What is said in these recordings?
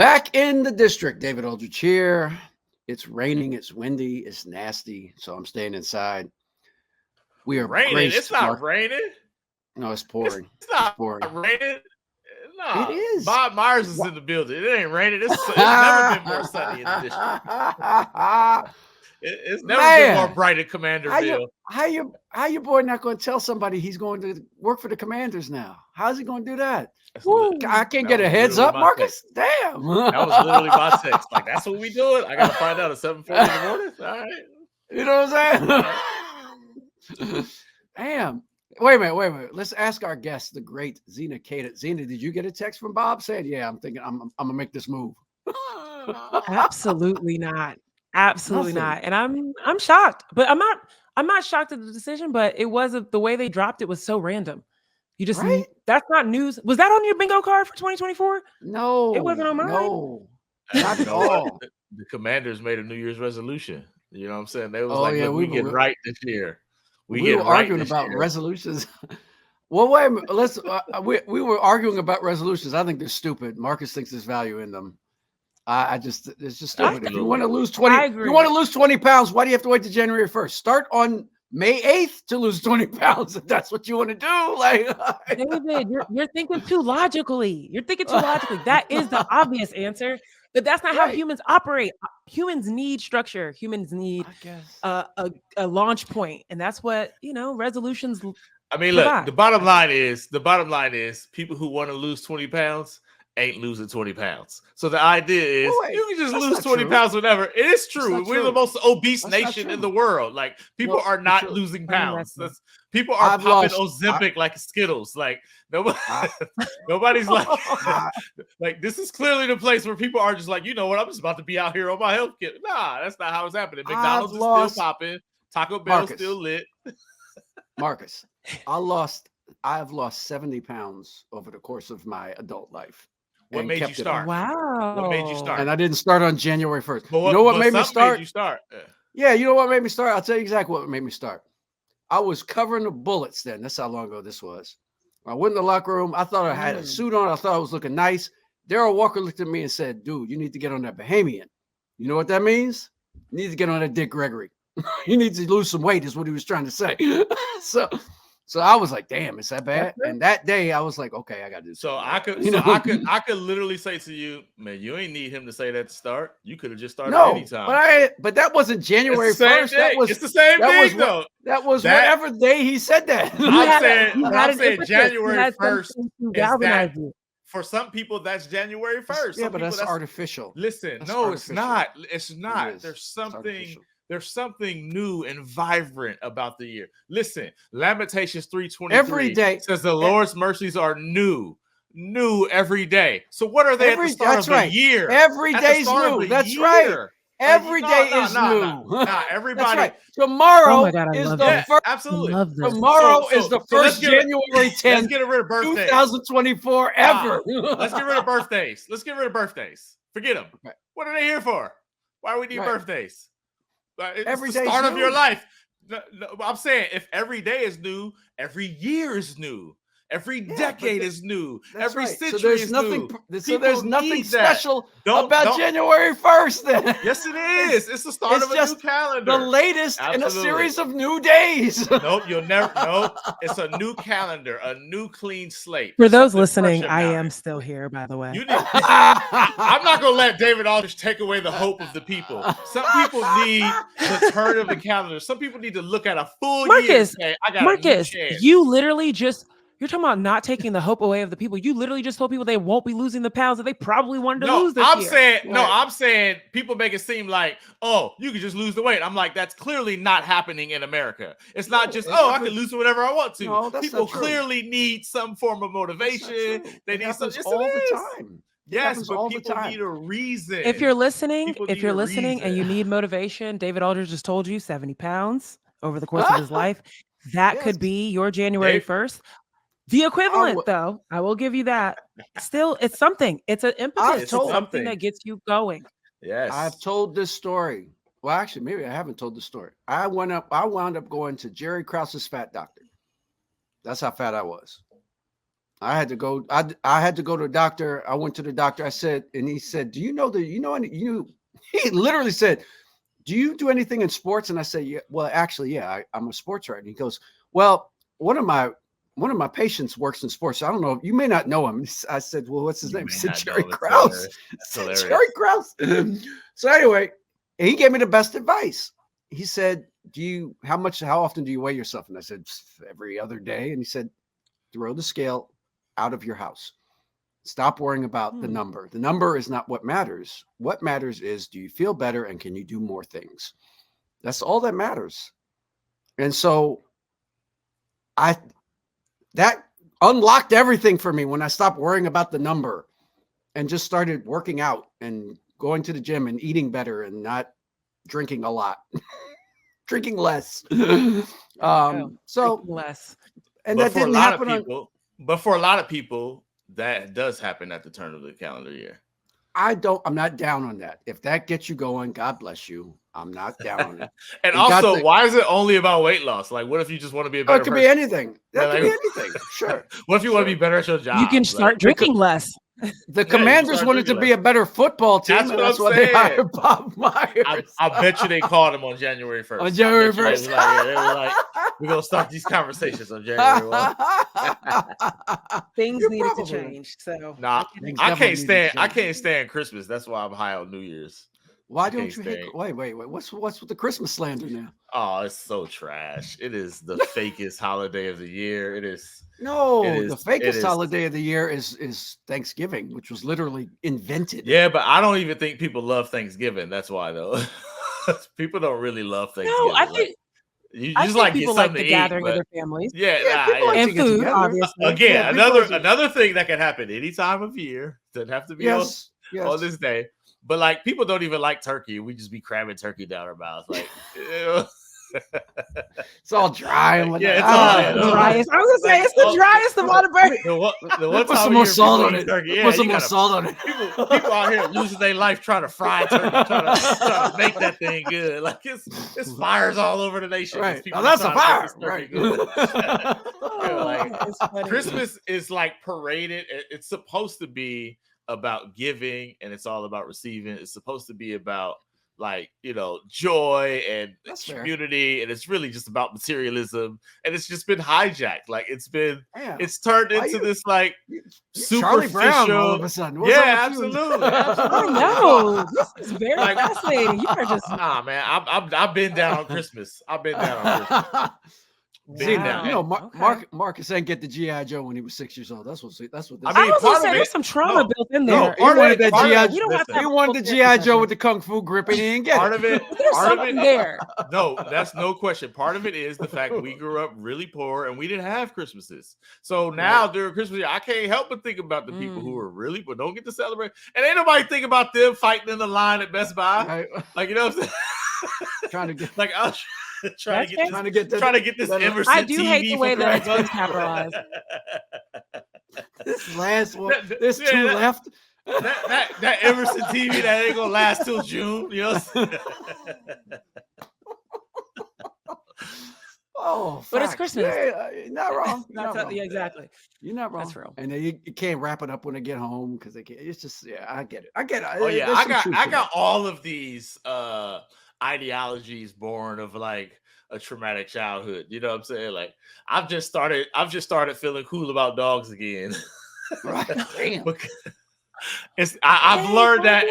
Back in the district, David Aldrich here. It's raining, it's windy, it's nasty, so I'm staying inside. We are Raining? It's graced, not Mark. raining. No, it's pouring. It's not pouring. raining. It No, is. Bob Myers is in the building. It ain't raining. It's never been more sunny in the district. It's never been more bright in Commanderville. How your boy not going to tell somebody he's going to work for the Commanders now? How's he going to do that? I can't get a heads up, Marcus. Text. Damn. That was literally my text. Like, that's what we doing? I got to find out at 7:40 in the morning? All right. You know what I'm saying? Damn. Wait a minute. Let's ask our guest, the great Zena Kada. Zena, did you get a text from Bob saying, "Yeah, I'm thinking I'm gonna make this move"? Absolutely not. Absolutely not. And I'm shocked, but I'm not shocked at the decision. But it was the way they dropped it was so random. You just that's not news. Was that on your bingo card for 2024? No, it wasn't on mine. No, not at all. The Commanders made a New Year's resolution. You know what I'm saying? They was look, we get right this year. We were arguing about resolutions. Well, wait a minute. We were arguing about resolutions. I think they're stupid. Marcus thinks there's value in them. It's just stupid. If you want to lose 20, you want to lose 20 pounds, why do you have to wait to January 1st? Start on May 8th to lose 20 pounds if that's what you want to do. Like, David, you're thinking too logically. That is the obvious answer. But that's not how humans operate. Humans need structure. Humans need a launch point. And that's what, resolutions. I mean, look, the bottom line is people who want to lose 20 pounds ain't losing 20 pounds. So the idea is you can just lose 20 pounds whenever. It is true. We're the most obese nation in the world. Like, people are not losing pounds. People are popping Ozempic like Skittles. Like, nobody's like, this is clearly the place where people are just like, you know what, I'm just about to be out here on my health kit. Nah, that's not how it's happening. McDonald's is still popping. Taco Bell still lit. Marcus, I've lost 70 pounds over the course of my adult life. What made you start? Wow. What made you start? And I didn't start on January 1st. You know what made me start? Yeah, you know what made me start? I'll tell you exactly what made me start. I was covering the bullets then. That's how long ago this was. I went in the locker room. I thought I had a suit on. I thought I was looking nice. Darryl Walker looked at me and said, "Dude, you need to get on that Bahamian." You know what that means? You need to get on that Dick Gregory. You need to lose some weight is what he was trying to say. So I was like, damn, is that bad? And that day I was like, okay, I got to do something. I could literally say to you, man, you ain't need him to say that to start. You could have just started anytime. But that wasn't January 1st. It's the same thing, though. That was whatever day he said that. I'm saying January 1st is that. For some people, that's January 1st. Yeah, but that's artificial. Listen, it's not. It's not. There's something new and vibrant about the year. Listen, Lamentations 3:23 every day says the Lord's mercies are new every day. So what are they at the start of the year? Every day's new. That's right. Every day is new. Everybody. Right. Tomorrow is the first. Absolutely. Tomorrow is the first January 10th. Let's get rid of birthdays. 2024 ever. Let's get rid of birthdays. Forget them. Okay. What are they here for? Why do we need birthdays? It's the start of your life. No, I'm saying if every day is new, every year is new. Every decade is new. Every century is new. So there's nothing special about January 1st then. Yes, it is. It's the start of a new calendar. The latest in a series of new days. Nope, Nope. It's a new calendar, a new clean slate. For those listening, I am still here, by the way. I'm not going to let David Aldrich take away the hope of the people. Some people need the turn of the calendar. Some people need to look at a full year and say, I got a new chance. You literally you're talking about not taking the hope away of the people. You literally just told people they won't be losing the pounds that they probably wanted to lose this year. I'm saying people make it seem like, oh, you could just lose the weight. I'm like, that's clearly not happening in America. It's not just, I can lose it whatever I want to. No, people clearly need some form of motivation. They need something all the time. Yes, but people need a reason. If you're listening and you need motivation, David Aldrich just told you 70 pounds over the course of his life. That could be your January 1st. The equivalent, though, I will give you that. Still, it's something. It's an impetus. It's something that gets you going. Yes. I've told this story. Well, actually, maybe I haven't told the story. I wound up going to Jerry Krause's Fat Doctor. That's how fat I was. I had to go. I had to go to a doctor. I went to the doctor. I said, and he said, "Do you know He literally said, "Do you do anything in sports?" And I said, "Yeah. Well, actually, yeah. I'm a sports writer." And he goes, "Well, one of my patients works in sports. I don't know. You may not know him." I said, "Well, what's his name?" He said, "Jerry Krause." Jerry Krause. So anyway, he gave me the best advice. He said, how often do you weigh yourself? And I said, every other day. And he said, throw the scale out of your house. Stop worrying about the number. The number is not what matters. What matters is, do you feel better and can you do more things? That's all that matters. And so that unlocked everything for me when I stopped worrying about the number and just started working out and going to the gym and eating better and not drinking a lot, drinking less. Drinking less. And that didn't happen. But for a lot of people, that does happen at the turn of the calendar year. I'm not down on that. If that gets you going, God bless you. I'm not down on it. And also, why is it only about weight loss? Like, what if you just want to be a better person? It could be anything. That could be anything. Sure. What if you want to be better at your job? You can start drinking less. The Commanders wanted to be a better football team. That's why they hired Bob Myers. I bet you they called him on January 1st. On January 1st. They were like, we're going to start these conversations on January 1. Things needed to change. So I can't stand Christmas. That's why I'm high on New Year's. Why don't you hate? Wait. What's with the Christmas slander now? Oh, it's so trash. It is the fakest holiday of the year. It is. The fakest holiday of the year is Thanksgiving, which was literally invented. Yeah, but I don't even think people love Thanksgiving. That's why, though. People don't really love Thanksgiving. No, I think. You just like people like the gathering of their families. And food, obviously. Again, another thing that can happen any time of year. Doesn't have to be on this day. But like people don't even like turkey. We just be cramming turkey down our mouths. Like it's all dry. It's all driest. I was gonna say it's the driest of all the burgers. Put some more salt on it. Put some more salt on it. People out here losing their life trying to fry turkey, trying to make that thing good. Like it's fires all over the nation. Right. Oh, that's a fire. Right. Christmas is like paraded. It's supposed to be about giving and it's all about receiving. It's supposed to be about joy and community, and it's really just about materialism, and it's just been hijacked. Like it's turned into this like superficial. Brown all of a sudden. Absolutely. No, this is very fascinating. You are just man. I've been down on Christmas. Marcus ain't get the G.I. Joe when he was 6 years old. That's what I mean. There's some trauma built in there. He wanted that G.I. He wanted the G.I. Joe with the kung fu grip, and he didn't get part of it. There's something there. No, that's no question. Part of it is the fact we grew up really poor and we didn't have Christmases. So now during Christmas, I can't help but think about the people who are really but don't get to celebrate, and ain't nobody think about them fighting in the line at Best Buy. Right. Like you know what I'm saying? Trying to get like I was trying to get this Emerson I do TV hate the way that it's been capitalized. This last one, there's two left. That Emerson TV that ain't gonna last till June, you know. Oh, but it's Christmas. You're not wrong. Yeah, exactly. You're not wrong. That's real. And you can't wrap it up when they get home because they can't. It's just I get it. Oh yeah, I got all of these ideologies born of like a traumatic childhood. You know what I'm saying? Like I've just started feeling cool about dogs again. Right. Damn. I've learned that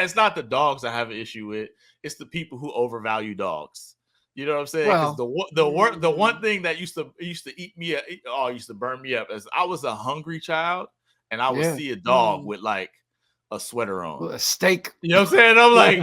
it's not the dogs I have an issue with. It's the people who overvalue dogs. You know what I'm saying? Because the one thing that used to eat me up, used to burn me up, as I was a hungry child, and I would see a dog with like a sweater on, a steak. You know what I'm saying? I'm like,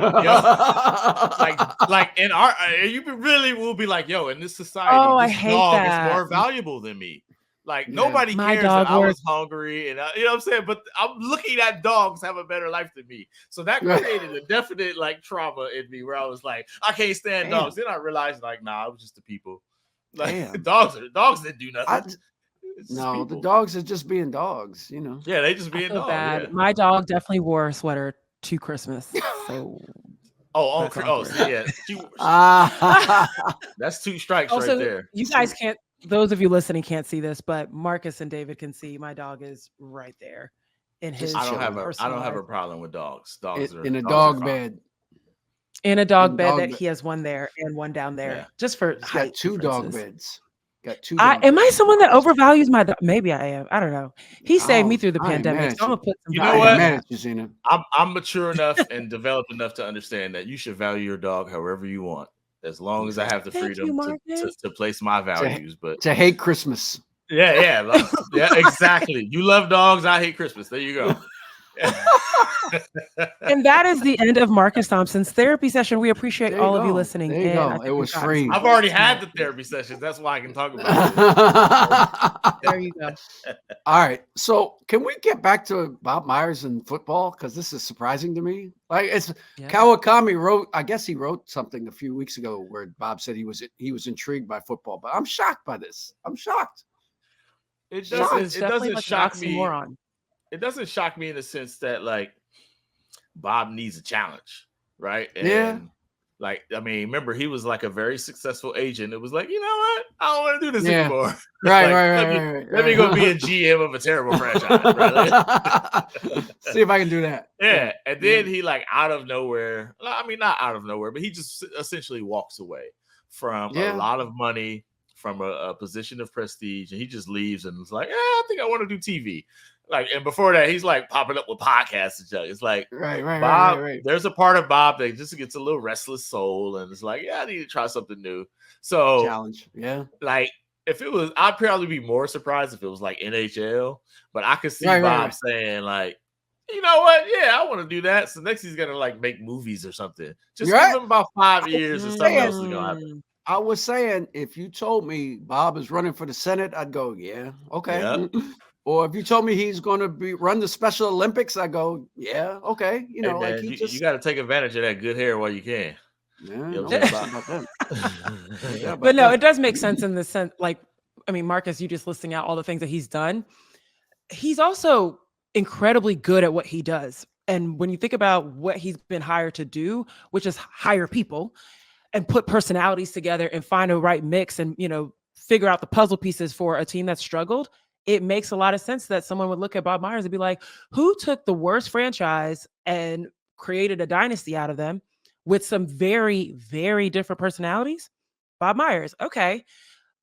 like in our, you really will be like, yo, in this society, this dog is more valuable than me. Like nobody cares that I was hungry, and you know what I'm saying. But I'm looking at dogs have a better life than me, so that created a definite like trauma in me where I was like, I can't stand dogs. Then I realized like, nah, it was just the people. Like dogs didn't do nothing. The dogs are just being dogs, you know. Yeah, they just being dogs. Yeah. My dog definitely wore a sweater to Christmas. So yeah. That's 2 strikes right there. You guys can't those of you listening can't see this, but Marcus and David can see my dog is right there in his. I don't have a problem with dogs. In a dog bed. In a dog bed that he has one there and one down there, just for height. Got two dog beds. Am I someone that overvalues my dog? Maybe I am. I don't know. He saved me through the pandemic. So I'm gonna put some. You know what? I'm mature enough and developed enough to understand that you should value your dog however you want, as long as I have the freedom to place my values. But to hate Christmas. Yeah, exactly. You love dogs. I hate Christmas. There you go. And that is the end of Marcus Thompson's therapy session. We appreciate all of you listening. There you go. It was free. I've already had the therapy sessions. That's why I can talk about it. There you go. All right. So can we get back to Bob Myers and football? Because this is surprising to me. Like Kawakami wrote, I guess he wrote something a few weeks ago where Bob said he was intrigued by football, but I'm shocked by this. I'm shocked. It doesn't shock me. It doesn't shock me in the sense that like Bob needs a challenge, right? And like, I mean, remember he was like a very successful agent. It was like, you know what? I don't want to do this anymore. Right. Let me go be a GM of a terrible franchise. Right? See if I can do that. Yeah. And then he like out of nowhere. I mean, not out of nowhere, but he just essentially walks away from a lot of money, from a position of prestige, and he just leaves and is like, I think I want to do TV. Like, and before that, he's like popping up with podcasts and stuff. It's like, Bob, there's a part of Bob that just gets a little restless soul, and it's like, I need to try something new. So, challenge, like, if it was, I'd probably be more surprised if it was like NHL, but I could see Bob saying, like, you know what? Yeah, I want to do that. So next he's gonna like make movies or something. Just give him about 5 years, and something else is gonna happen. I was saying, if you told me Bob is running for the Senate, I'd go, okay. Yep. Or if you told me he's going to run the Special Olympics, I go, okay. You know, like you got to take advantage of that good hair while you can. But no, it does make sense in the sense, like, I mean, Marcus, you just listing out all the things that he's done. He's also incredibly good at what he does. And when you think about what he's been hired to do, which is hire people and put personalities together and find a right mix and, you know, figure out the puzzle pieces for a team that struggled, it makes a lot of sense that someone would look at Bob Myers and be like, who took the worst franchise and created a dynasty out of them with some very, very different personalities? Bob Myers. Okay.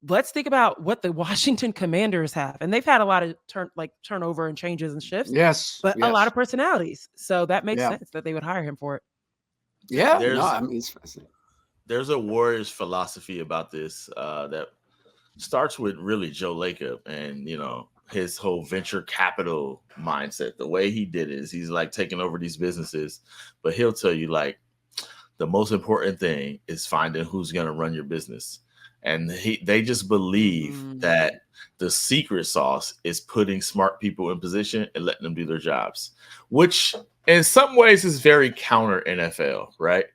Let's think about what the Washington Commanders have. And they've had a lot of turnover and changes and shifts. Yes. But a lot of personalities. So that makes sense that they would hire him for it. Yeah. It's fascinating. There's a Warriors philosophy about this that starts with really Joe Lacob and, you know, his whole venture capital mindset. The way he did it is he's like taking over these businesses, but he'll tell you like the most important thing is finding who's going to run your business. And they just believe that the secret sauce is putting smart people in position and letting them do their jobs, which in some ways is very counter NFL, right?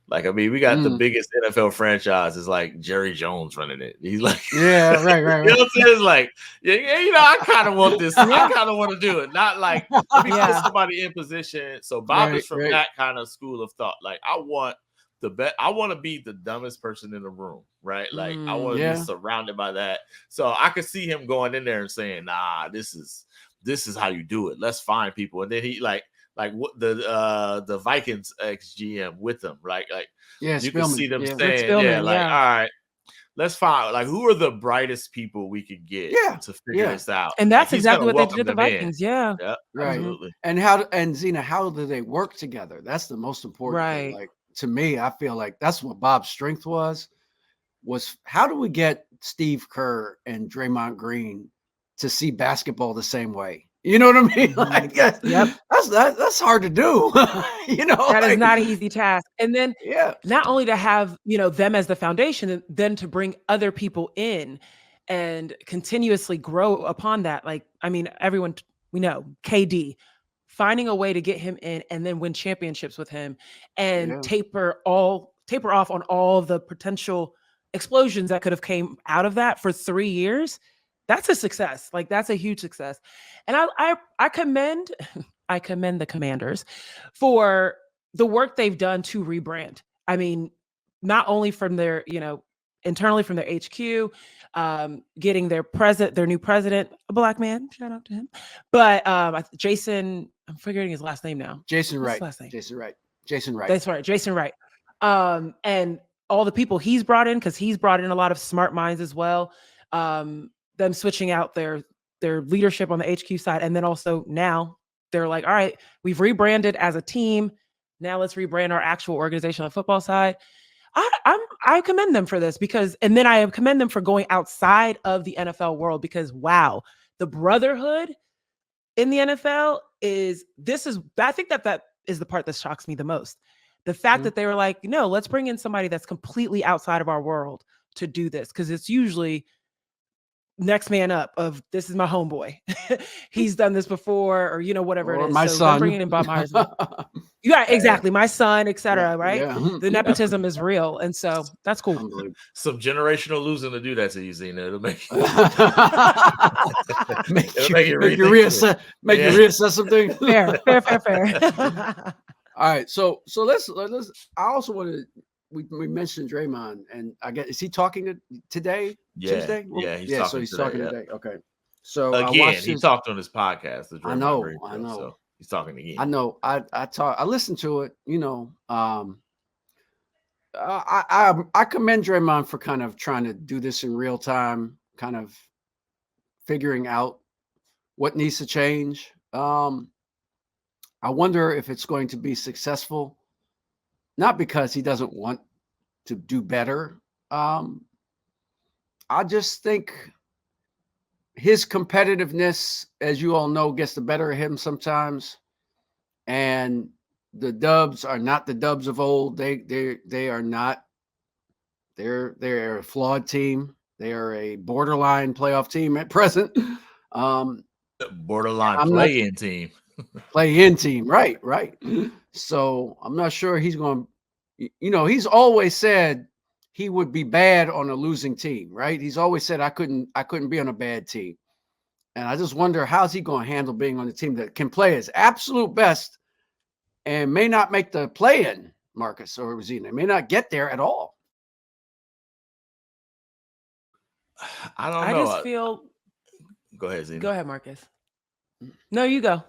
Like, I mean, we got the biggest NFL franchise is like Jerry Jones running it. He's like, right. You know what I'm saying? It's like, you know, I kind of want this. I kind of want to do it. Not like, let me put somebody in position. So Bob is from that kind of school of thought. Like, I want the best. I want to be the dumbest person in the room, right? Like, I want to be surrounded by that. So I could see him going in there and saying, nah, this is how you do it. Let's find people. And then he like what the Vikings ex-GM with them, right? Like you can see them saying, all right, let's find like who are the brightest people we could get to figure this out. And that's exactly what they did with the Vikings. Right. Absolutely. And Zena, how do they work together? That's the most important thing. Like to me, I feel like that's what Bob's strength was how do we get Steve Kerr and Draymond Green to see basketball the same way? You know what I mean? Like, that's hard to do. You know, that is not an easy task. And then, not only to have them as the foundation, then to bring other people in and continuously grow upon that. Like, I mean, everyone we know, KD, finding a way to get him in and then win championships with him, and taper off on all the potential explosions that could have came out of that for 3 years. That's a success. Like, that's a huge success. And I commend the Commanders for the work they've done to rebrand. I mean, not only from their, internally from their HQ, getting their new president, a black man. Shout out to him. But Jason, I'm figuring his last name now. Jason What's Wright. his last name? Jason Wright. Jason Wright. That's right, Jason Wright. And all the people he's brought in, because he's brought in a lot of smart minds as well. Them switching out their leadership on the HQ side, and then also now they're like, all right, we've rebranded as a team. Now let's rebrand our actual organization on the football side. I commend them for this and then I commend them for going outside of the NFL world, because wow, the brotherhood in the NFL I think that is the part that shocks me the most. The fact that they were like, no, let's bring in somebody that's completely outside of our world to do this. Because it's usually next man up of, this is my homeboy. He's done this before, or, whatever or it is. My son. Bringing in Bob Myers. Yeah, exactly. My son, etc. Right? Yeah. The nepotism is real. And so that's cool. Some generational losing to do that to you, Zena. It'll make you reassess something. Fair. All right. So let's I also want to, we mentioned Draymond, and I guess, is he talking today? Yeah. Tuesday? Yeah, he's talking today. Okay. So again, he talked on his podcast. The I know. So he's talking again. I know. I listened to it. I commend Draymond for kind of trying to do this in real time, kind of figuring out what needs to change. I wonder if it's going to be successful, not because he doesn't want to do better. I just think his competitiveness, as you all know, gets the better of him sometimes. And the Dubs are not the Dubs of old. They are not. They're a flawed team. They are a borderline playoff team at present. Borderline play-in team. Play-in team, right. So I'm not sure he's going to, he's always said he would be bad on a losing team, right? He's always said I couldn't be on a bad team. And I just wonder, how's he going to handle being on a team that can play his absolute best and may not make the play-in, Marcus or Rosina, may not get there at all. I don't know. I just feel. Go ahead, Zena. Go ahead, Marcus. No, you go.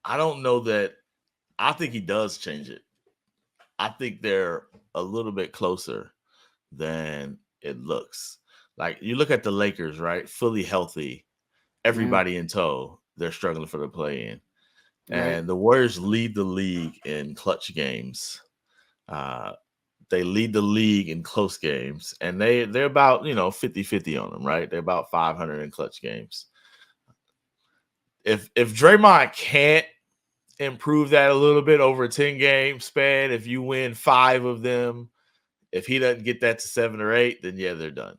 I don't know that. I think he does change it. I think they're a little bit closer than it looks. Like, you look at the Lakers, right? Fully healthy, everybody in tow. They're struggling for the play-in. And the Warriors lead the league in clutch games. They lead the league in close games. And they're about, 50-50 on them, right? They're about 500 in clutch games. If Draymond can't improve that a little bit over a 10-game span, if you win 5 of them, if he doesn't get that to 7 or 8, then yeah, they're done.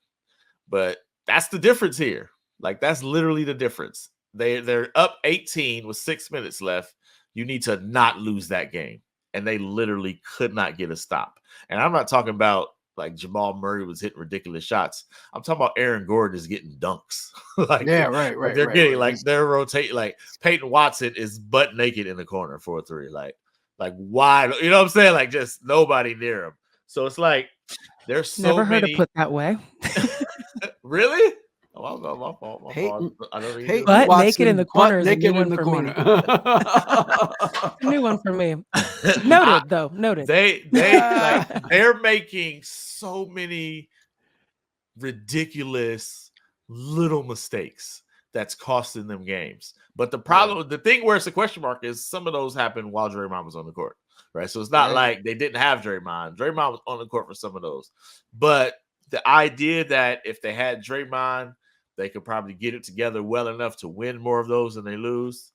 But that's the difference here. Like, that's literally the difference. They're up 18 with 6 minutes left. You need to not lose that game. And they literally could not get a stop. And I'm not talking about like Jamal Murray was hitting ridiculous shots. I'm talking about Aaron Gordon is getting dunks. Right. They're getting they're rotating. Like, Peyton Watson is butt naked in the corner for a 3. Like wide. You know what I'm saying? Like, just nobody near him. So it's like there's so never heard many. it put that way. Really? Oh, my fault. I don't even butt naked in the corner. Naked in the corner. New one for me. Noted, though. Noted. They're making so many ridiculous little mistakes that's costing them games. But the problem, the thing where it's a question mark is some of those happened while Draymond was on the court, right? So it's not like they didn't have Draymond. Draymond was on the court for some of those. But the idea that if they had Draymond, they could probably get it together well enough to win more of those than they lose,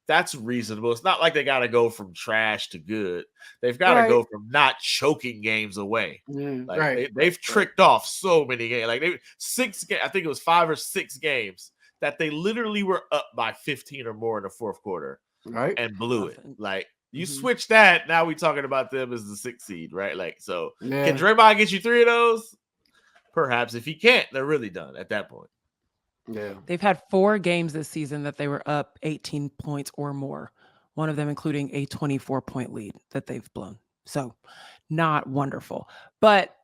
that's reasonable. It's not like they got to go from trash to good. They've got to go from not choking games away. They've tricked off so many games. Like, I think it was 5 or 6 games that they literally were up by 15 or more in the fourth quarter, and blew it. Like, you switch that, now we're talking about them as the 6th seed, right? Like, so can Draymond get you 3 of those? Perhaps. If he can't, they're really done at that point. Yeah, they've had 4 games this season that they were up 18 points or more. One of them including a 24-point lead that they've blown. So not wonderful. But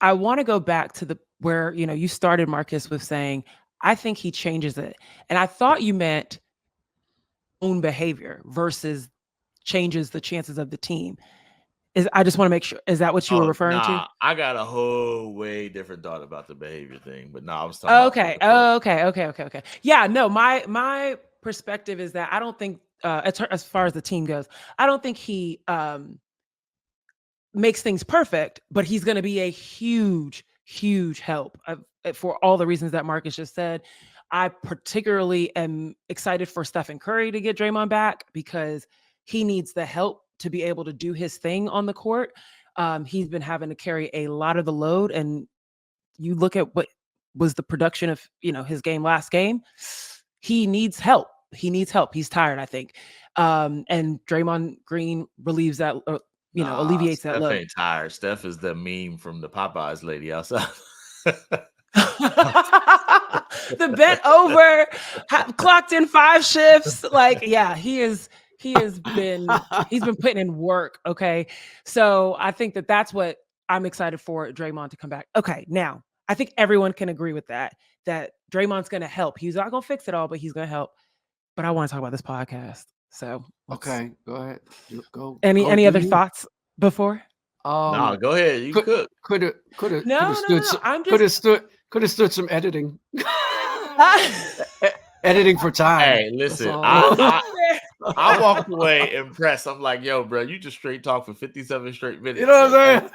I want to go back to where, you started, Marcus, with saying, I think he changes it. And I thought you meant own behavior versus changes the chances of the team. I just want to make sure, is that what you were referring to? I got a whole way different thought about the behavior thing, but I was talking about okay. Yeah, no, my perspective is that I don't think as far as the team goes, I don't think he makes things perfect, but he's going to be a huge help for all the reasons that Marcus just said. I particularly am excited for Stephen Curry to get Draymond back because he needs the help to be able to do his thing on the court. He's been having to carry a lot of the load, and you look at what was the production of his last game. He needs help. He's tired, I think. And Draymond Green relieves that. Alleviates that load. Steph ain't tired. Steph is the meme from the Popeyes lady outside. The bent over, clocked in 5 shifts. Like, yeah, he's been putting in work. Okay. So I think that's what I'm excited for Draymond to come back. Okay. Now I think everyone can agree with that Draymond's going to help. He's not going to fix it all, but he's going to help. But I want to talk about this podcast. So okay, go ahead. Go. Any other thoughts before? No, go ahead. You could have stood some editing. Editing for time. Hey, listen, I walked away impressed. I'm like, yo, bro, you just straight talk for 57 straight minutes. You know what I'm saying?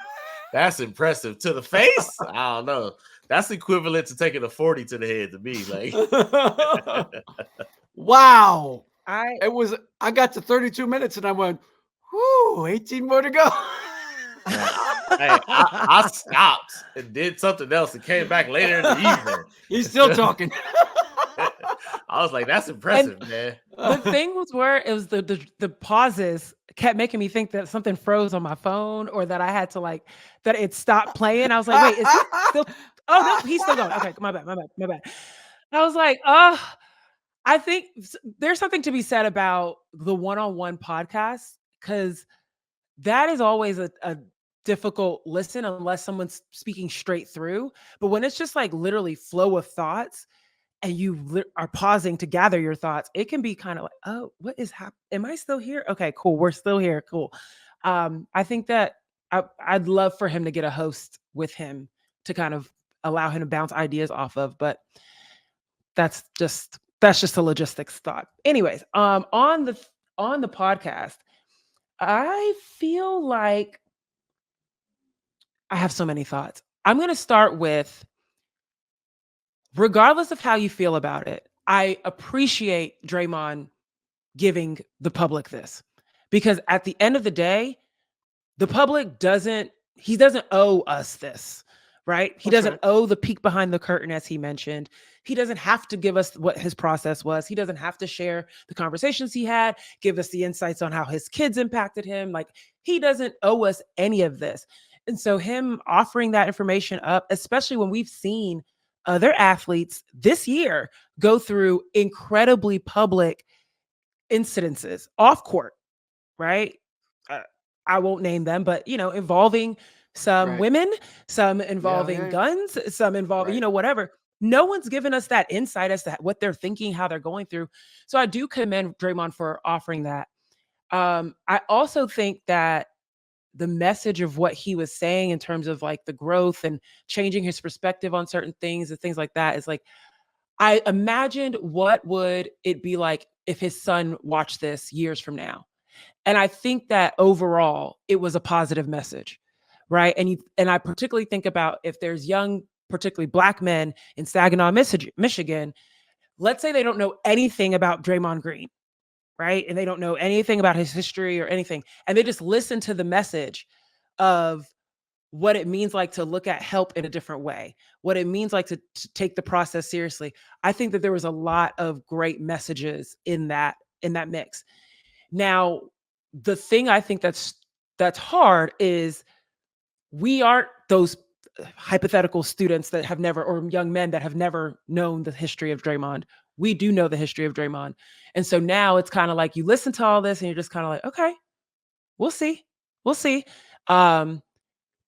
That's impressive. To the face? I don't know. That's equivalent to taking a 40 to the head to me. Like, wow. I got to 32 minutes and I went, whoo, 18 more to go. Hey, I stopped and did something else and came back later in the evening. He's still talking. I was like, that's impressive, man. The thing was where it was the pauses kept making me think that something froze on my phone or that I had to that it stopped playing. I was like, wait, is he still? Oh no, he's still going. Okay, my bad. I was like, I think there's something to be said about the one-on-one podcast because that is always a difficult listen unless someone's speaking straight through. But when it's just literally flow of thoughts and you are pausing to gather your thoughts, it can be kind of like, oh, what is happening? Am I still here? Okay, cool. We're still here. Cool. I think that I'd love for him to get a host with him to kind of allow him to bounce ideas off of, but that's just a logistics thought. Anyways, on the podcast, I feel like I have so many thoughts. I'm going to start with, regardless of how you feel about it, I appreciate Draymond giving the public this because at the end of the day, the public doesn't owe us this, right? He doesn't owe the peek behind the curtain, as he mentioned. He doesn't have to give us what his process was. He doesn't have to share the conversations he had, give us the insights on how his kids impacted him. He doesn't owe us any of this. And so him offering that information up, especially when we've seen other athletes this year go through incredibly public incidences off court, right? I won't name them, but, involving some women, some involving guns, some involving, whatever. No one's given us that insight as to what they're thinking, how they're going through. So I do commend Draymond for offering that. I also think that the message of what he was saying in terms of the growth and changing his perspective on certain things and things like that is I imagined what would it be like if his son watched this years from now. And I think that overall it was a positive message, right? And I particularly think about if there's young, particularly Black men in Saginaw, Michigan, let's say they don't know anything about Draymond Green, right? And they don't know anything about his history or anything. And they just listen to the message of what it means to look at help in a different way, what it means to take the process seriously. I think that there was a lot of great messages in that mix. Now, the thing I think that's hard is we aren't those hypothetical students that have never, or young men that have never known the history of Draymond. We do know the history of Draymond. And so now it's kind of you listen to all this and you're just kind of okay, we'll see. But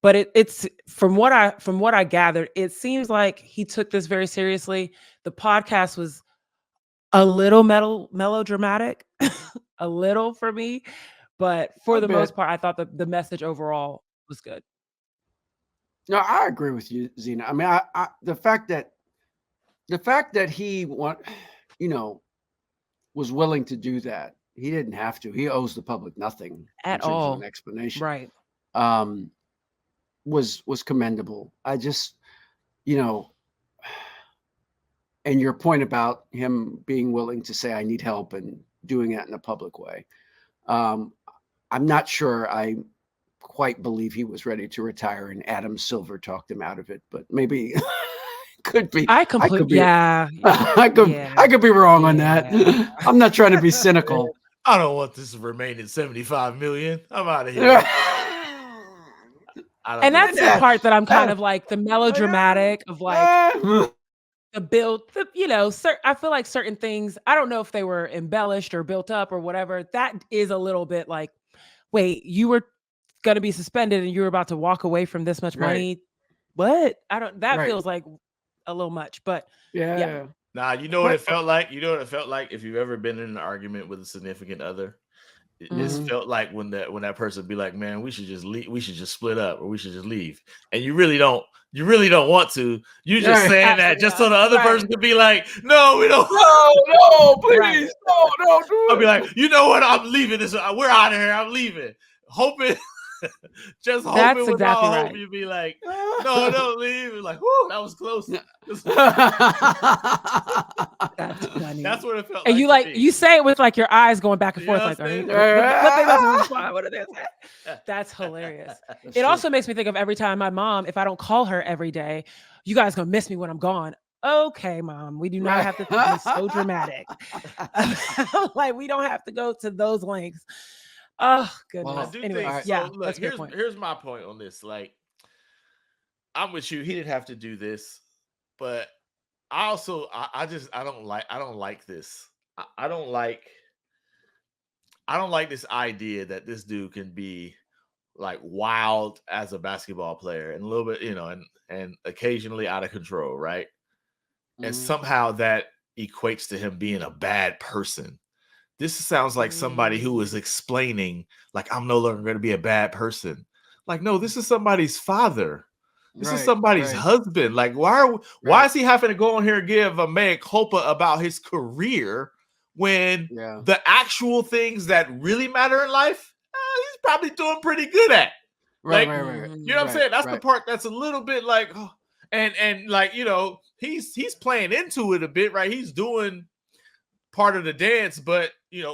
but it's from what I gathered, it seems like he took this very seriously. The podcast was a little melodramatic, a little for me, but for the most part, I thought the message overall was good. No, I agree with you, Zena. I mean, I the fact that he was willing to do that. He didn't have to. He owes the public nothing At in terms all. of an explanation. Right. Was commendable. I just, and your point about him being willing to say, I need help, and doing that in a public way. I'm not sure I quite believe he was ready to retire, and Adam Silver talked him out of it, but maybe could be. I could be wrong on that. I'm not trying to be cynical. I don't want this to remain at 75 million. I'm out of here. And that's the part that I'm kind of like the melodramatic of like the build, I feel like certain things, I don't know if they were embellished or built up or whatever. That is a little bit like, wait, you were going to be suspended and you were about to walk away from this much money. What? Feels like a little much, but yeah. Nah, you know what it felt like? You know what it felt like if you've ever been in an argument with a significant other? It felt like when that person be like, man, we should just leave, we should just split up, or we should just leave. And you really don't want to. You're just saying that just so the other person could be like, no, we don't. No, please. No, do it. I'll be like, you know what? I'm leaving this. We're out of here. I'm leaving. Hoping. Just hoping that's with exactly all right. hope you'd be like, no, don't leave. Like, whoo, that was close. That's funny. That's what it felt and like. And you say it with like your eyes going back and forth, like, what are they saying? That's hilarious. It also makes me think of every time my mom, if I don't call her every day, you guys gonna miss me when I'm gone. Okay, Mom, we do not have to be so dramatic. Like, we don't have to go to those lengths. Oh, goodness. Well, I do anyway, think, yeah, look, here's my point on this. Like, I'm with you. He didn't have to do this, but I also, I don't like this. I don't like this idea that this dude can be like wild as a basketball player and a little bit, and occasionally out of control, right? And somehow that equates to him being a bad person. This sounds like somebody who is explaining, like, I'm no longer going to be a bad person. Like, no, this is somebody's father. This is somebody's husband. Like, why is he having to go on here and give a mea culpa about his career when the actual things that really matter in life, he's probably doing pretty good at. You know what I'm saying? That's the part that's a little bit like, and like, he's playing into it a bit, right? He's doing part of the dance, but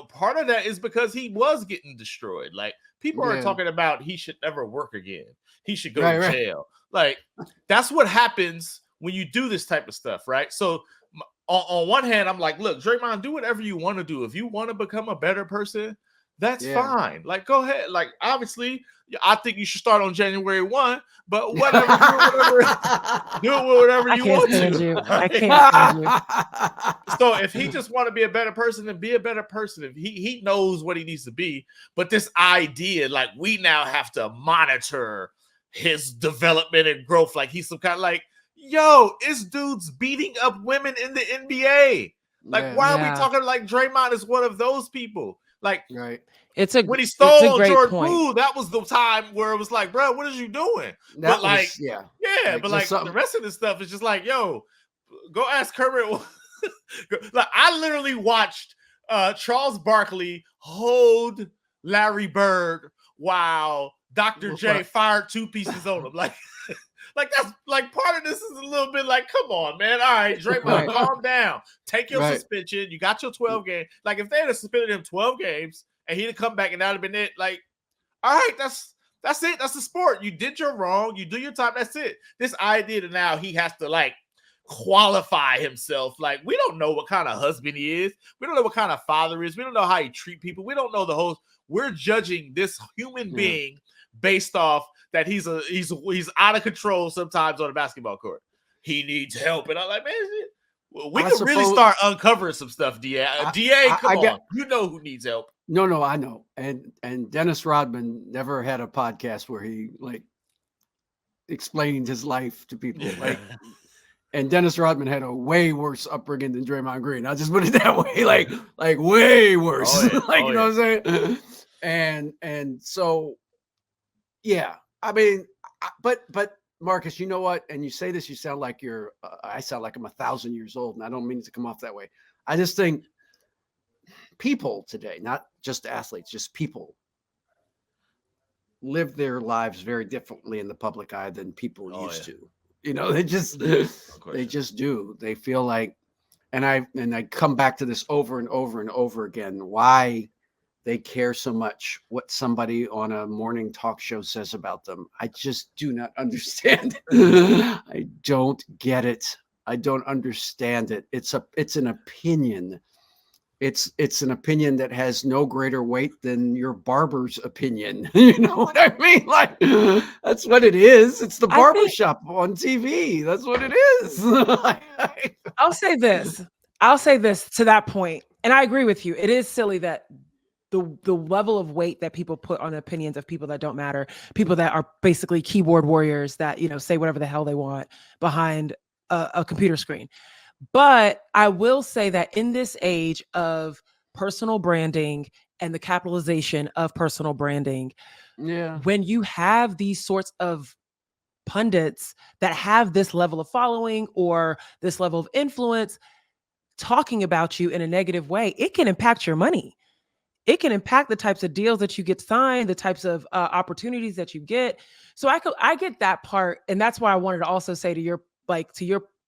part of that is because he was getting destroyed. Like, people are talking about he should never work again. He should go to jail. Like, that's what happens when you do this type of stuff, right? So on one hand, I'm like, look, Draymond, do whatever you want to do. If you want to become a better person, that's fine. Like, go ahead. Like, obviously, I think you should start on January 1, but whatever, do it with whatever you want to. I can't stand you. So if he just want to be a better person, then be a better person. If he knows what he needs to be, but this idea, like, we now have to monitor his development and growth, like he's some kind of like, yo, this dude's beating up women in the NBA. Like, why are we talking like Draymond is one of those people? Like, right. When he stole Jordan Poole, that was the time where it was like, bro, what is you doing? But like, the rest of this stuff is just like, yo, go ask Kermit. Like, I literally watched Charles Barkley hold Larry Bird while Dr. J fired 2 pieces on him. Like, that's like part of this is a little bit like, come on, man. All right, Draymond, calm down. Take your suspension. You got your 12 games. Like, if they had suspended him 12 games and he'd have come back and that'd have been it, like, all right, that's it. That's the sport. You did your wrong. You do your time. That's it. This idea that now he has to like qualify himself. Like, we don't know what kind of husband he is. We don't know what kind of father he is. We don't know how he treat people. We don't know the whole. We're judging this human being based off that he's out of control sometimes on the basketball court. He needs help. And I'm like, man, we could really start uncovering some stuff, DA. Come on. You know who needs help. No, I know. And Dennis Rodman never had a podcast where he like explaining his life to people. Like, and Dennis Rodman had a way worse upbringing than Draymond Green. I'll just put it that way. Like way worse. You know what I'm saying? And so, yeah. I mean, but Marcus, you know what? And you say this, you sound like I sound like I'm 1,000 years old, and I don't mean it to come off that way. I just think people today, not just athletes, just people, live their lives very differently in the public eye than people used to. You know, they just do. They feel like, and I come back to this over and over and over again, why they care so much what somebody on a morning talk show says about them. I just do not understand it. I don't get it. I don't understand it. It's an opinion. It's an opinion that has no greater weight than your barber's opinion. You know what I mean? Like, that's what it is. It's the barbershop on TV. That's what it is. I'll say this to that point, and I agree with you. It is silly that the level of weight that people put on opinions of people that don't matter, people that are basically keyboard warriors that, you know, say whatever the hell they want behind a computer screen. But I will say that in this age of personal branding and the capitalization of personal branding, when you have these sorts of pundits that have this level of following or this level of influence talking about you in a negative way, it can impact your money. It can impact the types of deals that you get signed, the types of opportunities that you get. So I get that part. And that's why I wanted to also say to your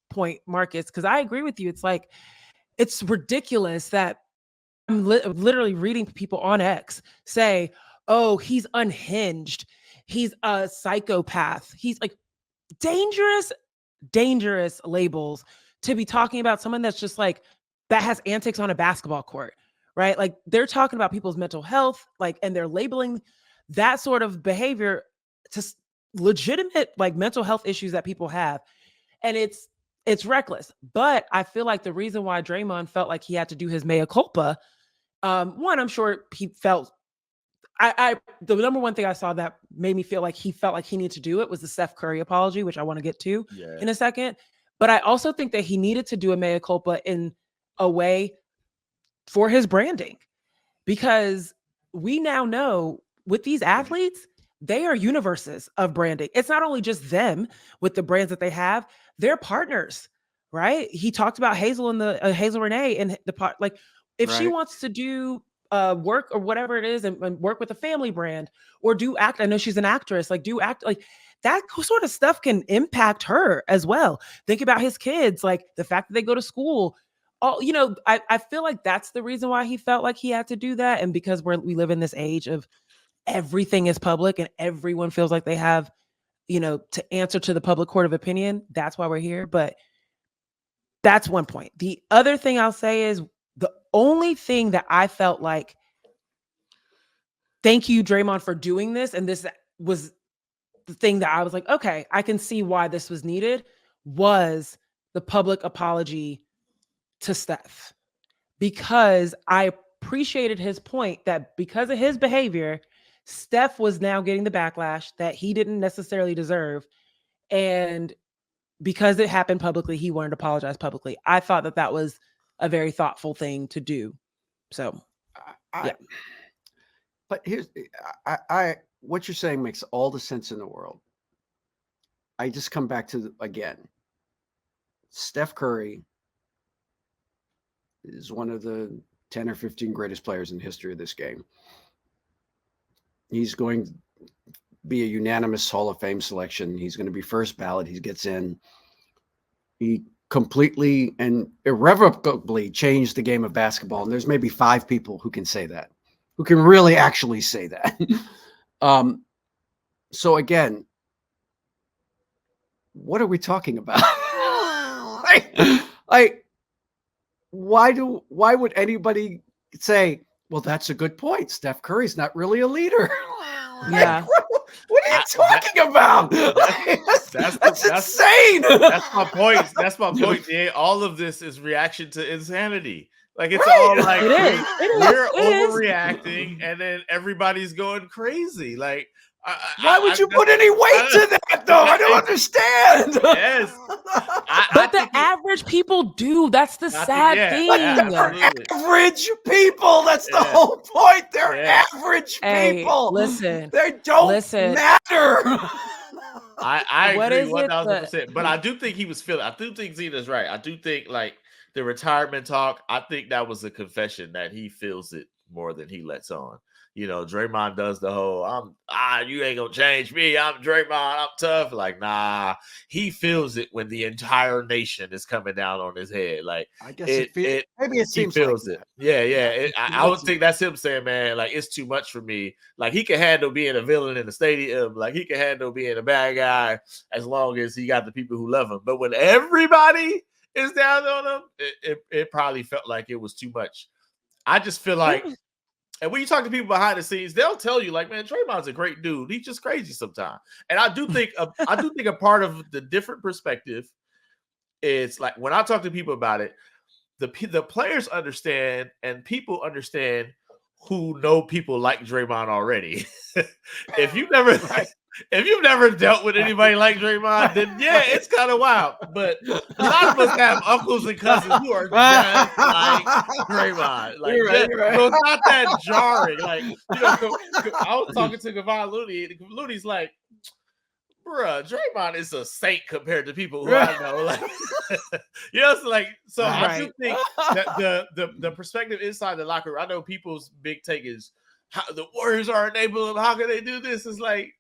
point, Marcus, because I agree with you. It's like, it's ridiculous that I'm literally reading people on X say, oh, he's unhinged. He's a psychopath. He's like dangerous labels to be talking about someone that's just like, that has antics on a basketball court. Right? Like, they're talking about people's mental health, like, and they're labeling that sort of behavior to legitimate, like, mental health issues that people have. And it's reckless. But I feel like the reason why Draymond felt like he had to do his mea culpa, one, I'm sure he felt, the number one thing I saw that made me feel like he felt like he needed to do it was the Steph Curry apology, which I want to get to in a second. But I also think that he needed to do a mea culpa in a way for his branding, because we now know with these athletes, they are universes of branding. It's not only just them with the brands that they have, they're partners, right? He talked about Hazel and the Hazel Renee and the part, like, if she wants to do work or whatever it is and work with a family brand or do act, I know she's an actress, like do act, like that sort of stuff can impact her as well. Think about his kids, like the fact that they go to school. You know, I feel like that's the reason why he felt like he had to do that. And because we live in this age of everything is public and everyone feels like they have, you know, to answer to the public court of opinion. That's why we're here. But that's one point. The other thing I'll say is the only thing that I felt like, thank you, Draymond, for doing this, and this was the thing that I was like, okay, I can see why this was needed, was the public apology to Steph, because I appreciated his point that because of his behavior, Steph was now getting the backlash that he didn't necessarily deserve. And because it happened publicly, he wanted to apologize publicly. I thought that was a very thoughtful thing to do. So, yeah. But here's, what you're saying makes all the sense in the world. I just come back to, again, Steph Curry is one of the 10 or 15 greatest players in the history of this game. He's going to be a unanimous Hall of Fame selection. He's going to be first ballot. He gets in. He completely and irrevocably changed the game of basketball. And there's maybe 5 people who can say that, who can really actually say that. So again, what are we talking about? like, why would anybody say, well, that's a good point, Steph Curry's not really a leader? Yeah. What are you talking about? That's insane. That's my point. That's my point. Yeah, all of this is reaction to insanity. Like, it's all like we're overreacting, and then everybody's going crazy. Like, Why would you put any weight to that, though? I don't understand. Yes. But the average people do. That's the sad thing. Average people. That's the whole point. They're average people. Listen. They don't matter. I agree 1,000%. But I do think he was feeling. I do think Zena's right. I do think like the retirement talk. I think that was a confession that he feels it more than he lets on. You know, Draymond does the whole, you ain't gonna change me. I'm Draymond. I'm tough. Like, nah, he feels it when the entire nation is coming down on his head. Like, I guess maybe it seems he feels like it. Yeah. I would think that's him saying, man, like, it's too much for me. Like, he can handle being a villain in the stadium. Like, he can handle being a bad guy as long as he got the people who love him. But when everybody is down on him, it probably felt like it was too much. I just feel like, and when you talk to people behind the scenes, they'll tell you, like, man, Draymond's a great dude. He's just crazy sometimes. And I do think a part of the different perspective is like when I talk to people about it, the players understand and people understand who know people like Draymond already. If you've never dealt with anybody like Draymond, then it's kind of wild. But a lot of us have uncles and cousins who are just like Draymond. Like, you're right. So it's not that jarring. Like, I was talking to Kevon Looney. Looney's like, bruh, Draymond is a saint compared to people who I know. Like, it's like, so I do think that the perspective inside the locker room, I know people's big take is how the Warriors are enabling them. How can they do this? It's like,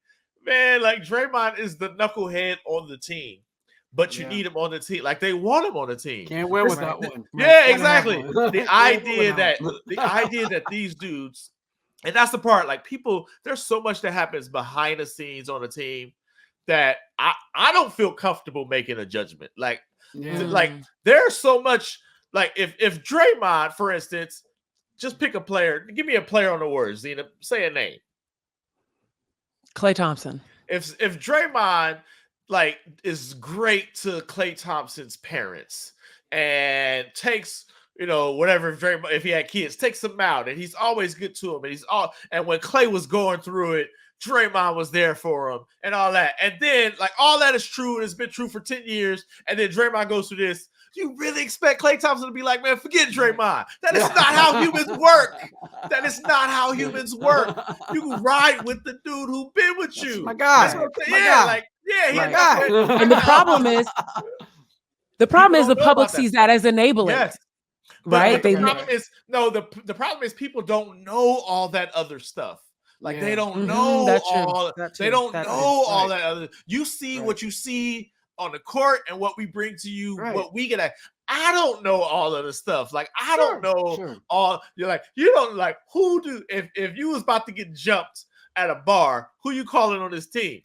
man, like Draymond is the knucklehead on the team, but you need him on the team. Like they want him on the team. Can't win without one. Yeah, exactly. The idea that these dudes, and that's the part, like people, there's so much that happens behind the scenes on a team that I don't feel comfortable making a judgment. Like there's so much, like if Draymond, for instance, just pick a player, give me a player on the Warriors, Zena, say a name. Klay Thompson. If Draymond like is great to Klay Thompson's parents and takes, whatever Draymond, if he had kids, takes them out and he's always good to him and when Klay was going through it, Draymond was there for him and all that. And then like all that is true and it's been true for 10 years. And then Draymond goes through this. You really expect Klay Thompson to be like, man, forget Draymond. That is not how humans work. That is not how humans work. You ride with the dude who been with you. That's my guy. That's what I'm saying. He's my guy. And the problem is the public sees that as enabling. Yes. Right? But the problem is people don't know all that other stuff. Like they don't know all that other. You see what you see on the court and what we bring to you, what we get at. I don't know all of the stuff. Like I don't know all. You're like, you don't like who do if you was about to get jumped at a bar, who you calling on this team?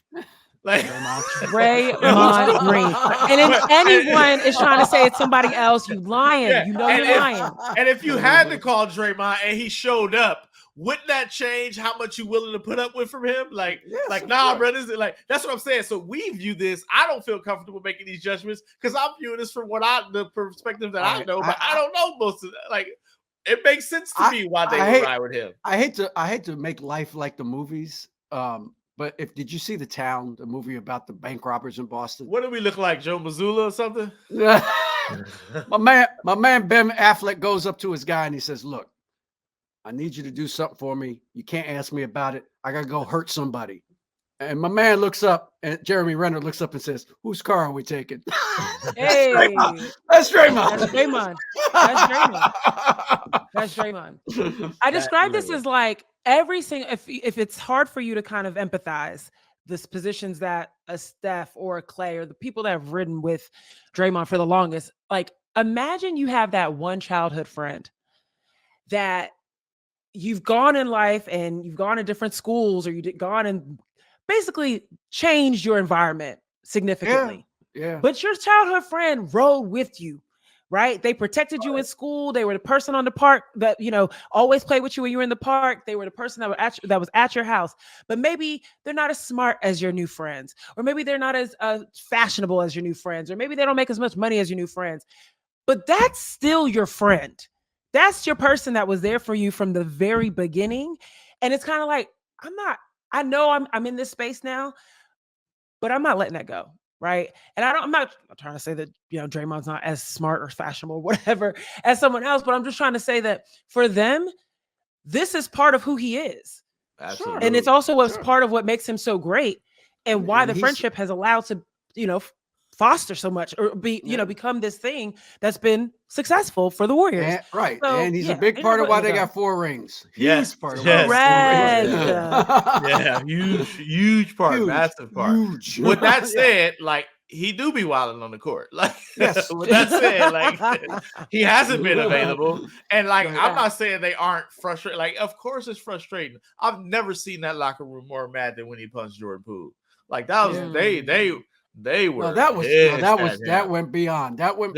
Like Draymond Green. And if anyone is trying to say it's somebody else, you lying. You're lying. And if you had to call Draymond and he showed up, wouldn't that change how much you're willing to put up with from him? Like, brothers, like that's what I'm saying. So we view this. I don't feel comfortable making these judgments because I'm viewing this from the perspective that I know, but I don't know most of that. Like, it makes sense to me why they would ride with him. I hate to make life like the movies. But did you see The Town, the movie about the bank robbers in Boston? What do we look like, Joe Mazzulla or something? my man Ben Affleck goes up to his guy and he says, "Look, I need you to do something for me. You can't ask me about it. I got to go hurt somebody." And my man looks up, and Jeremy Renner looks up and says, "Whose car are we taking?" Hey, that's Draymond. That's Draymond. I describe this as like every single, if it's hard for you to kind of empathize the positions that a Steph or a Klay or the people that have ridden with Draymond for the longest, like imagine you have that one childhood friend that you've gone in life and you've gone to different schools or you've gone and basically changed your environment significantly. Yeah. But your childhood friend rode with you, right? They protected you in school. They were the person on the park that, always played with you when you were in the park. They were the person that was at your house. But maybe they're not as smart as your new friends, or maybe they're not as fashionable as your new friends, or maybe they don't make as much money as your new friends. But that's still your friend. That's your person that was there for you from the very beginning. And it's kind of like, I'm not I know I'm in this space now, but I'm not letting that go. Right. And I'm not trying to say that, Draymond's not as smart or fashionable or whatever as someone else, but I'm just trying to say that for them, this is part of who he is. Absolutely. And it's also what's part of what makes him so great and why the friendship has allowed to, foster so much or become this thing that's been successful for the Warriors. And, right. So, and he's a big part of why they got 4 rings. Yes. Huge part of yeah, huge part, massive part. Huge. With that said, like he do be wilding on the court. Like with that said, like he hasn't been available. And like I'm not saying they aren't frustrated. Like, of course it's frustrating. I've never seen that locker room more mad than when he punched Jordan Poole. Like that was they were. No, that went beyond. That was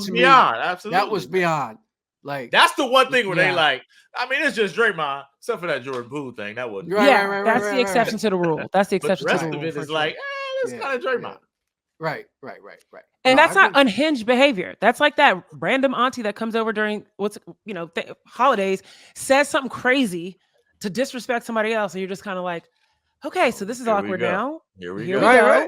beyond. Absolutely, that was beyond. Like that's the one thing where they like. I mean, it's just Draymond, except for that Jordan Poole thing. That wasn't. That's the exception to the rule. That's the exception to the rule. The rest of it is like, it's kind of Draymond. Right. And that's not unhinged behavior. That's like that random auntie that comes over during holidays, says something crazy to disrespect somebody else, and you're just kind of like, okay, so this is awkward now. Here we go.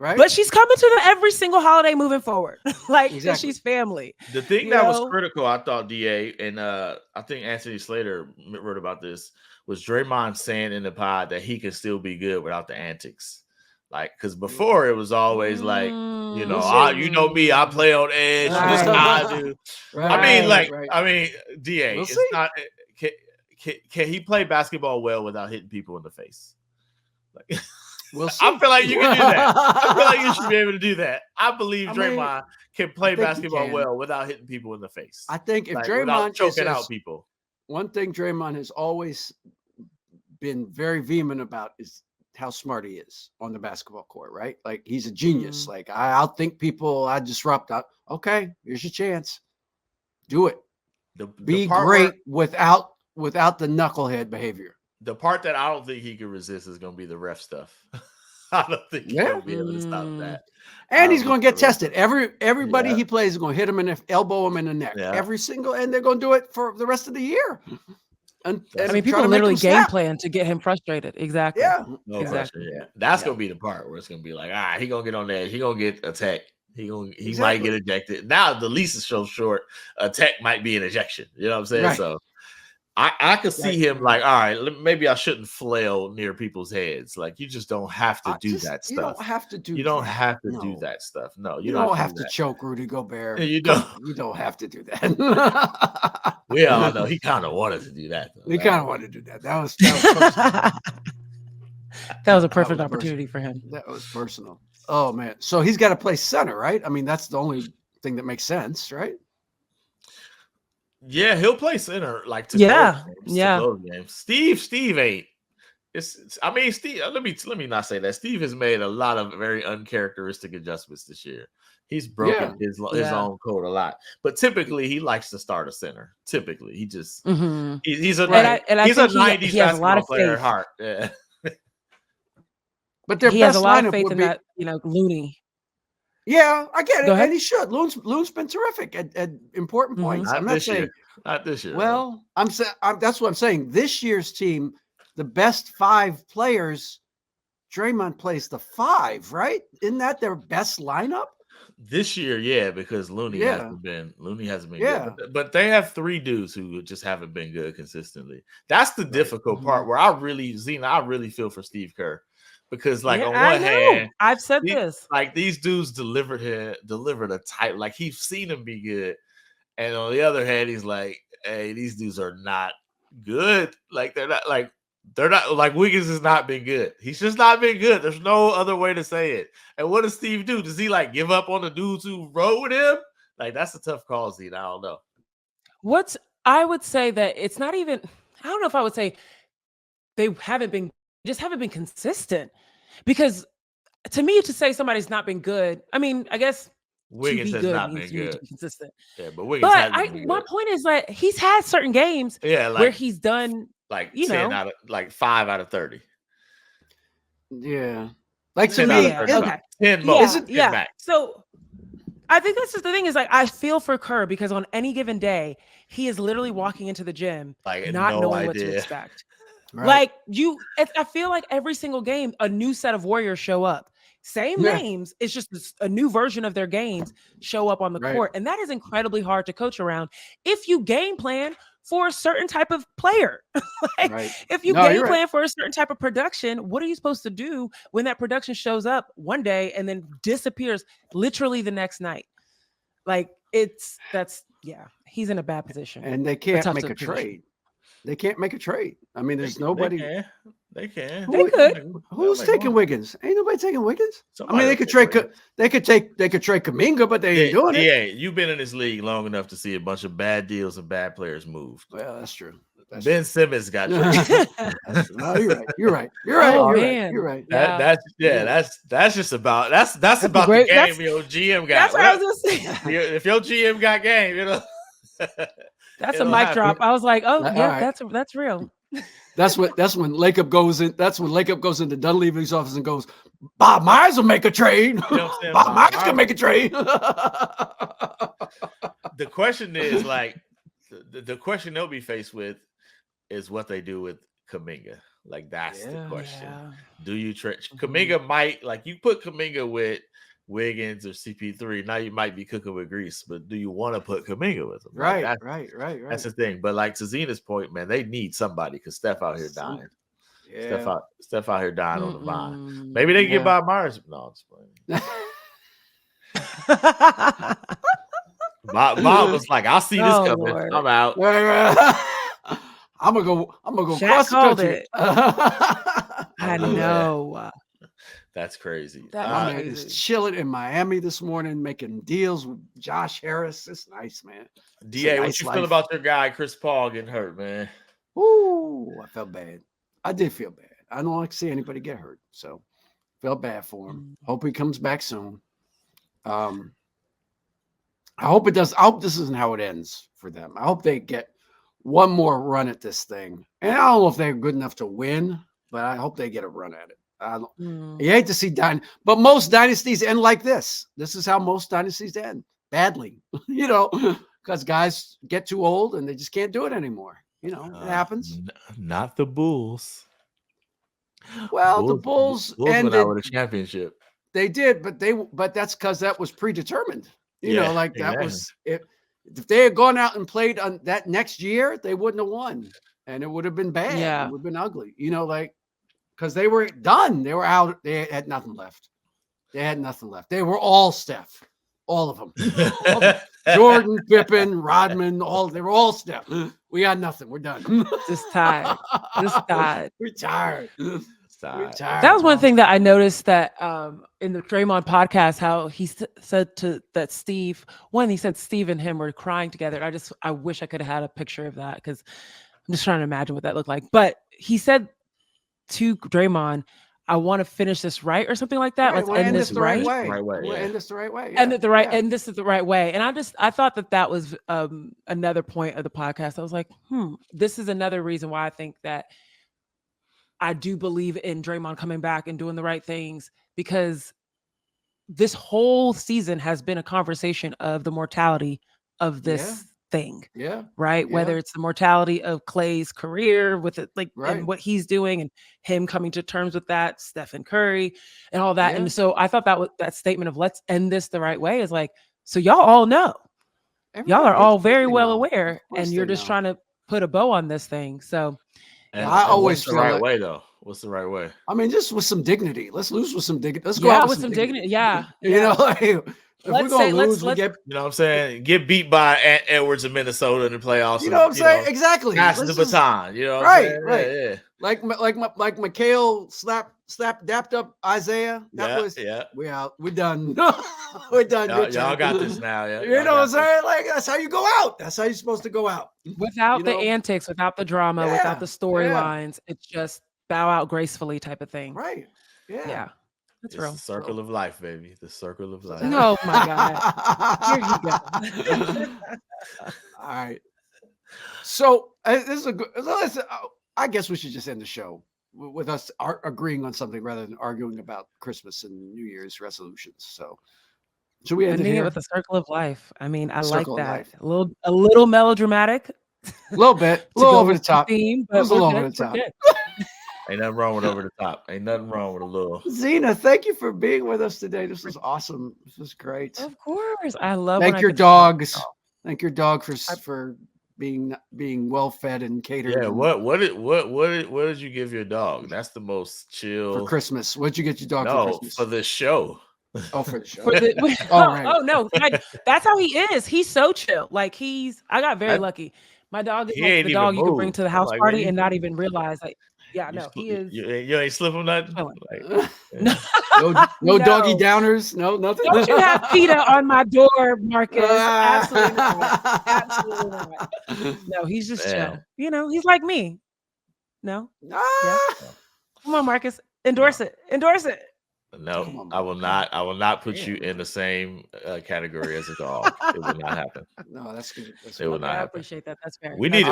Right. But she's coming to them every single holiday moving forward. Because she's family. The thing that was critical, I thought, DA, and I think Anthony Slater wrote about this, was Draymond saying in the pod that he can still be good without the antics. Like, because before it was always like, you know me, I play on edge. This is how I do. I mean, DA, it's not. Can he play basketball well without hitting people in the face? Like, we'll see. I feel like you can do that. I feel like you should be able to do that. I believe Draymond can play basketball well without hitting people in the face. I think if Draymond choking out people. One thing Draymond has always been very vehement about is how smart he is on the basketball court, right? Like he's a genius. Like I outthink people, I disrupt. Okay, here's your chance. Do it. Be great without the knucklehead behavior. The part that I don't think he can resist is going to be the ref stuff. I don't think he'll be able to stop that. And he's going to get tested. Everybody he plays is going to hit him in the elbow, him in the neck. Yeah. And they're going to do it for the rest of the year. And people literally game plan to get him frustrated. Exactly. Yeah. No exactly. Yeah. That's going to be the part where it's going to be like, he going to get on that. He going to get attacked. He might get ejected. Now the lease is so short. Attack might be an ejection. You know what I'm saying? Right. So I could see him like, all right, maybe I shouldn't flail near people's heads. Like you just don't have to do that stuff. You don't have to do. You don't have to do that stuff. No, you don't have to choke Rudy Gobert. You don't. You don't have to do that. We all know he kind of wanted to do that. He kind of wanted to do that. That was that was a perfect opportunity for him. That was personal. Oh man, so he's got to play center, right? I mean, that's the only thing that makes sense, right? Yeah, he'll play center like to games. Steve ain't. Steve. Let me not say that. Steve has made a lot of very uncharacteristic adjustments this year. He's broken his own code a lot, but typically he likes to start a center. Typically, he just he's a 90s basketball player at heart. Yeah. But he has a lot of faith in that, Looney. Yeah, I get it, and he should. Loon's been terrific at important points. I'm not saying not this year. Well, I'm saying that's what I'm saying. This year's team, the best 5 players, Draymond plays the 5, right? Isn't that their best lineup? This year, yeah, because Looney hasn't been good. But they have 3 dudes who just haven't been good consistently. That's the difficult part where I really feel for Steve Kerr. Because on one hand, I've said this, like these dudes delivered a type, like he's seen him be good, and on the other hand, he's like, hey, these dudes are not good. Like they're not like Wiggins has not been good. He's just not been good. There's no other way to say it. And what does Steve do? Does he like give up on the dudes who rode with him? Like that's a tough call, Zeke. I don't know. I would say that it's not even. I don't know if I would say they haven't been consistent. Because to me, to say somebody's not been good, I mean, I guess Wiggins has not been good. To be consistent. Yeah, but Wiggins hasn't been good. My point is that he's had certain games where he's done like 10 out of like 5 out of 30. Yeah. Like to me, 10 most. Yeah. So I think this is the thing is like I feel for Kerr because on any given day, he is literally walking into the gym not knowing what to expect. Right. Like I feel like every single game, a new set of Warriors show up. Same names, it's just a new version of their games show up on the court. And that is incredibly hard to coach around if you game plan for a certain type of player. If you game plan for a certain type of production, what are you supposed to do when that production shows up one day and then disappears literally the next night? Like he's in a bad position. And they can't make a trade. They can't make a trade. I mean, there's nobody. They can. They could. Who's taking Wiggins? Ain't nobody taking Wiggins. I mean, they could trade Kuminga, but they ain't doing it. Yeah, you've been in this league long enough to see a bunch of bad deals and bad players moved. Well, that's true. Ben Simmons got traded. No, you're right. You're right. That's just about that's about the game your GM got. That's what I was gonna say. If your GM got game, That's a mic drop. I was like, oh yeah, that's real. That's when Lacob goes in. That's when Lacob goes into Dunleavy's office and goes, Bob Myers will make a trade. Bob Myers can make a trade. The question is the question they'll be faced with is what they do with Kuminga. Like that's the question. Yeah. Do you trade Kuminga? Might you put Kuminga with Wiggins or CP3, now you might be cooking with grease, but do you want to put Kuminga with them? Right. That's the thing. But like to Zena's point, man, they need somebody because Steph out here dying. Yeah. Steph out here dying on the vine. Maybe they can get by Myers. No, I'm just playing. Bob was like, I'll see this coming. Lord. I'm out. I'm gonna go cross the country. I know. That's crazy. My man is chilling in Miami this morning, making deals with Josh Harris. It's nice, man. DA, what you feel about your guy Chris Paul getting hurt, man? Ooh, I felt bad. I did feel bad. I don't like to see anybody get hurt, so felt bad for him. Hope he comes back soon. I hope it does. I hope this isn't how it ends for them. I hope they get one more run at this thing. And I don't know if they're good enough to win, but I hope they get a run at it. You hate to see but most dynasties end like this. This is how most dynasties end, badly, because guys get too old and they just can't do it anymore. It happens. Not the Bulls. Well, the Bulls ended went out with a championship. They did, but that's because that was predetermined. That was it. If they had gone out and played on that next year, they wouldn't have won, and it would have been bad. Yeah. It would have been ugly. Because they were done. They were out. They had nothing left. They were all Steph. All of them. Jordan, Pippen, Rodman, they were all Steph. We got nothing. We're done. Just tired. We're tired. That was one thing that I noticed that in the Draymond podcast, how he said that Steve and him were crying together. I wish I could have had a picture of that because I'm just trying to imagine what that looked like. But he said to Draymond, I want to finish this right or something like that. Let's end this the right way. We'll end this the right way. And this is the right way. And I thought that was another point of the podcast. I was like, this is another reason why I think that I do believe in Draymond coming back and doing the right things, because this whole season has been a conversation of the mortality of this thing. Yeah. Right. Yeah. Whether it's the mortality of Clay's career with it, and what he's doing and him coming to terms with that, Stephen Curry and all that. Yeah. And so I thought that statement of let's end this the right way is like, so y'all all know. Y'all are all very well aware, and you're just trying to put a bow on this thing. So I always feel the right way though. What's the right way? I mean, just with some dignity. Let's lose with some dignity. Let's go out with some dignity. Yeah. If we're going to lose, we get... You know what I'm saying? Get beat by Ant Edwards in Minnesota in the playoffs. You know what I'm saying? Exactly. Pass the baton. You know what I'm saying? Right. Yeah. Like McHale dapped up Isaiah. We out. We're done. We're done. Y'all got this now. Yeah. You know what I'm saying? Like, that's how you go out. That's how you're supposed to go out. Without the antics, without the drama, without the storylines. It's just bow out gracefully type of thing. Right. Yeah. That's real. The circle of life, baby. The circle of life. Oh my God. Here you go. All right. So this is a good. I guess we should just end the show with us agreeing on something rather than arguing about Christmas and New Year's resolutions. So should we end it with the circle of life? I mean, I like that. A little melodramatic. A little bit. A little over the top. Theme, but a little over the top. Ain't nothing wrong with over the top. Ain't nothing wrong with a little. Zena, thank you for being with us today. This was awesome. This was great. Of course, I love. Thank your dogs. Thank your dog for being well fed and catered. Yeah. What did you give your dog? That's the most chill for Christmas. What'd you get your dog for Christmas? For the show. Oh, for the show. Right. Oh no, that's how he is. He's so chill. Like I got very lucky. My dog is like the dog you can bring to the house party and not even realize. Like, yeah, no, he is. You ain't slipping nothing. No doggy downers. No, nothing. Don't you have PETA on my door, Marcus? Absolutely not. Absolutely not. No, he's just chill. You know, he's like me. No. Yeah. Come on, Marcus. Endorse it. Endorse it. No, I will not. I will not put you in the same category as a dog. It will not happen. No, that's good. It will not happen. I appreciate that. That's fair. We need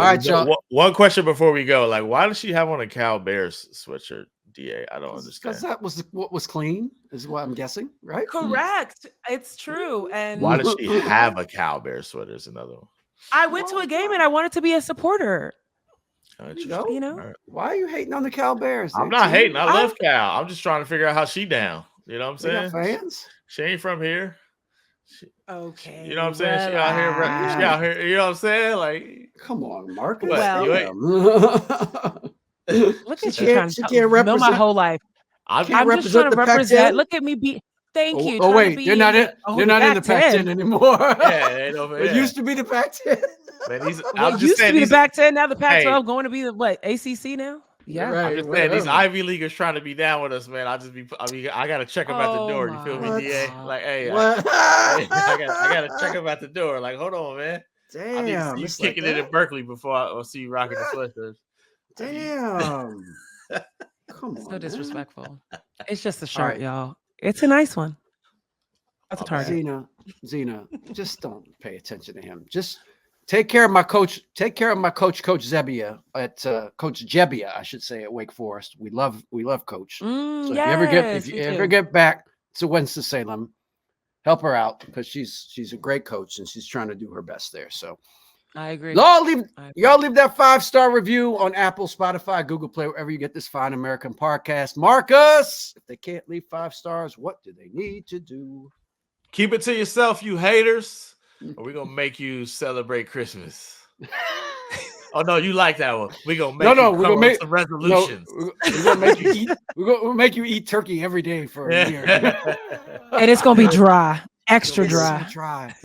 one question before we go. Like, why does she have on a Cal Bears sweatshirt? DA, I don't understand. Because that was what was clean, is what I'm guessing, right? Correct. It's true. And why does she have a Cal Bears sweater? Is another one. I went to a game and I wanted to be a supporter. You know, why are you hating on the Cal Bears? I'm not hating. I love Cal. I'm just trying to figure out how she down. You know what I'm saying? Fans? She ain't from here. Okay. You know what I'm saying? She out here. She out here. You know what I'm saying? Like, come on, Marcus. Well, look at you trying to know my whole life. I'm just trying to represent. Look at me be. Thank you. Oh wait, they're not in. They're not in the Pac-10 anymore. It used to be the Pac-10. It used to be the Pac-10. Now the Pac-12 going to be the what? ACC now? Yeah. Right, I'm just saying these Ivy Leaguers trying to be down with us, man. I gotta check them at the door. You feel me, DA? Like, hey, I gotta check them at the door. Like, hold on, man. Damn, you kicking it in Berkeley before I see you rocking the sweatshirts. Damn. Come on. So disrespectful. It's just a shirt, y'all. It's a nice one. That's a target. Zena, just don't pay attention to him. Just take care of my coach. Take care of my coach, Coach Zebbia at Coach Jebbia, I should say, at Wake Forest. We love Coach. So if you ever get back to Winston-Salem, help her out because she's a great coach and she's trying to do her best there. So I agree. Y'all leave that 5-star review on Apple, Spotify, Google Play, wherever you get this fine American podcast. Marcus, if they can't leave 5 stars, what do they need to do? Keep it to yourself, you haters, or we're gonna make you celebrate Christmas. Oh no, you like that one. We're gonna make some resolutions. We're gonna make you eat. We'll make you eat turkey every day for a year. And it's gonna be dry, extra dry.